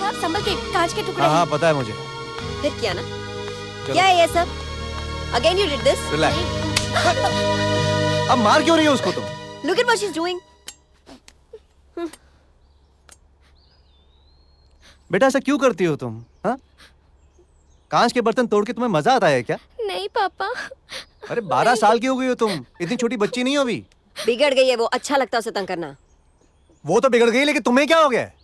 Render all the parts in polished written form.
आप संभल के, कांच के टुकड़े हाँ हाँ हैं। पता है मुझे। फिर क्या ना, क्या है ये सब? Again you did this? Relax. अब मार क्यों रही हो उसको तुम? Look at what she is doing. बेटा ऐसा क्यों करती हो तुम? हाँ, कांच के बर्तन तोड़ के तुम्हें मजा आता है क्या? नहीं पापा। अरे 12 साल की हो गई हो तुम, इतनी छोटी बच्ची नहीं हो अभी। बिगड़ गई है वो, अच्छा लगता है उसे तंग करना। वो तो बिगड़ गई, लेकिन तुम्हें क्या हो गया है?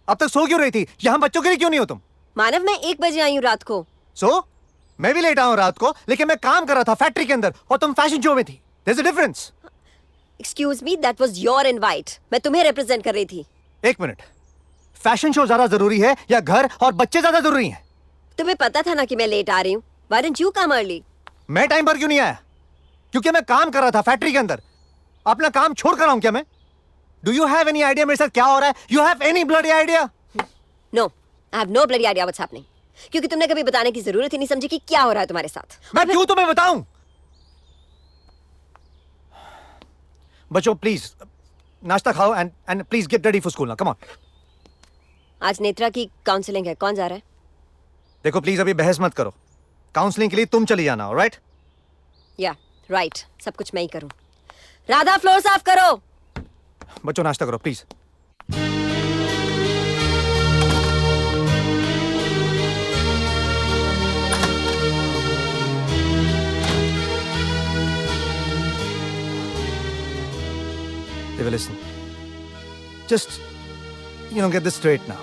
अब तक सो क्यों रही थी? यहाँ बच्चों के लिए क्यों नहीं हो तुम? मानव, मैं 1 बजे आई हूँ रात को। सो मैं भी लेट आया हूँ रात को, लेकिन मैं काम कर रहा था फैक्ट्री के अंदर और तुम फैशन शो में थी। There's a difference. Excuse me, that was your invite. मैं तुम्हें रिप्रेजेंट कर रही थी। एक मिनट, फैशन शो ज्यादा जरूरी है या घर और बच्चे ज्यादा जरूरी हैं? तुम्हें पता था ना कि मैं लेट आ रही हूँ। Why didn't you come early? मैं टाइम पर क्यों नहीं आया? क्योंकि मैं काम कर रहा था फैक्ट्री के अंदर। अपना काम छोड़ कर आऊं क्या मैं? Do you have any idea मेरे साथ क्या हो रहा है? You have any bloody idea? No, I have no bloody idea what's happening. क्योंकि तुमने कभी बताने की जरूरत ही नहीं समझी कि क्या हो रहा है तुम्हारे साथ। मैं क्यों तुम्हें बताऊं? बच्चों प्लीज नाश्ता खाओ and please get ready for school now, come on. आज नेत्रा की काउंसलिंग है, कौन जा रहा है? देखो प्लीज अभी बहस मत करो। काउंसलिंग के लिए तुम चली जाना, ऑलराइट? या राइट, सब कुछ मैं ही करूं। राधा, फ्लोर साफ करो। बच्चों नाश्ता करो please. Devi, listen. Just, get this straight now.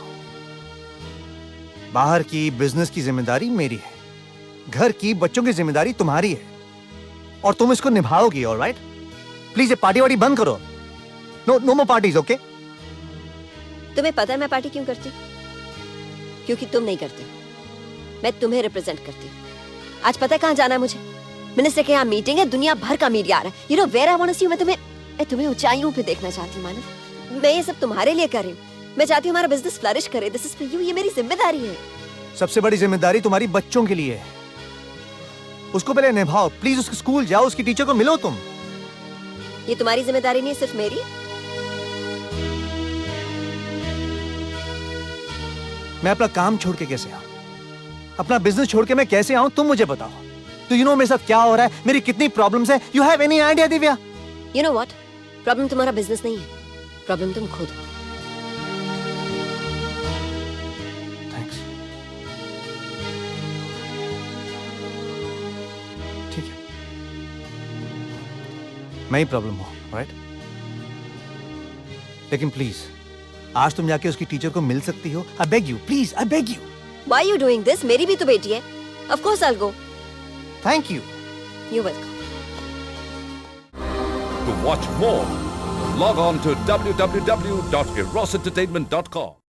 बाहर की बिजनेस की जिम्मेदारी मेरी है, घर की बच्चों की जिम्मेदारी तुम्हारी है, और तुम इसको निभाओगी, ऑलराइट? प्लीज ये पार्टी वार्टी बंद करो। नो मोर पार्टीज, ओके? तुम्हें पता है मैं पार्टी क्यों करती? क्योंकि तुम नहीं करते, मैं तुम्हें रिप्रेजेंट करती हूँ। आज पता है कहाँ जाना है मुझे? मिनिस्टर के यहाँ मीटिंग है, दुनिया भर का मीडिया आ रहा है। You know where I want to see you. मैं तुम्हें ऊंचाइयों पे देखना चाहती हूँ मानव। मैं ये सब तुम्हारे लिए कर रही हूँ। मैं चाहती हूँ हमारा बिजनेस फ्लरिश करे। दिस इज फॉर यू, ये मेरी जिम्मेदारी है। सबसे बड़ी जिम्मेदारी तुम्हारी बच्चों के लिए है, उसको पहले निभाओ। प्लीज उसके स्कूल जाओ, उसकी टीचर को मिलो तुम। ये तुम्हारी जिम्मेदारी नहीं है, सिर्फ मेरी। मैं अपना काम छोड़ के कैसे आऊं? अपना बिजनेस छोड़ के मैं कैसे आऊं, तुम मुझे बताओ। तो यू नो मेरे साथ क्या हो रहा है, मेरी कितनी प्रॉब्लम्स है। You have any idea Divya? You know what, problem तुम्हारा बिजनेस नहीं है, प्रॉब्लम तुम खुद हो। थैंक्स। ठीक है, मैं ही प्रॉब्लम हूं, राइट? लेकिन प्लीज आज तुम जाके उसकी टीचर को मिल सकती हो? I beg you, please, I beg you. Why you doing this? मेरी भी तो बेटी है। Of course I will go. Thank you. You welcome. To watch more, log on to www.erosentertainment.com.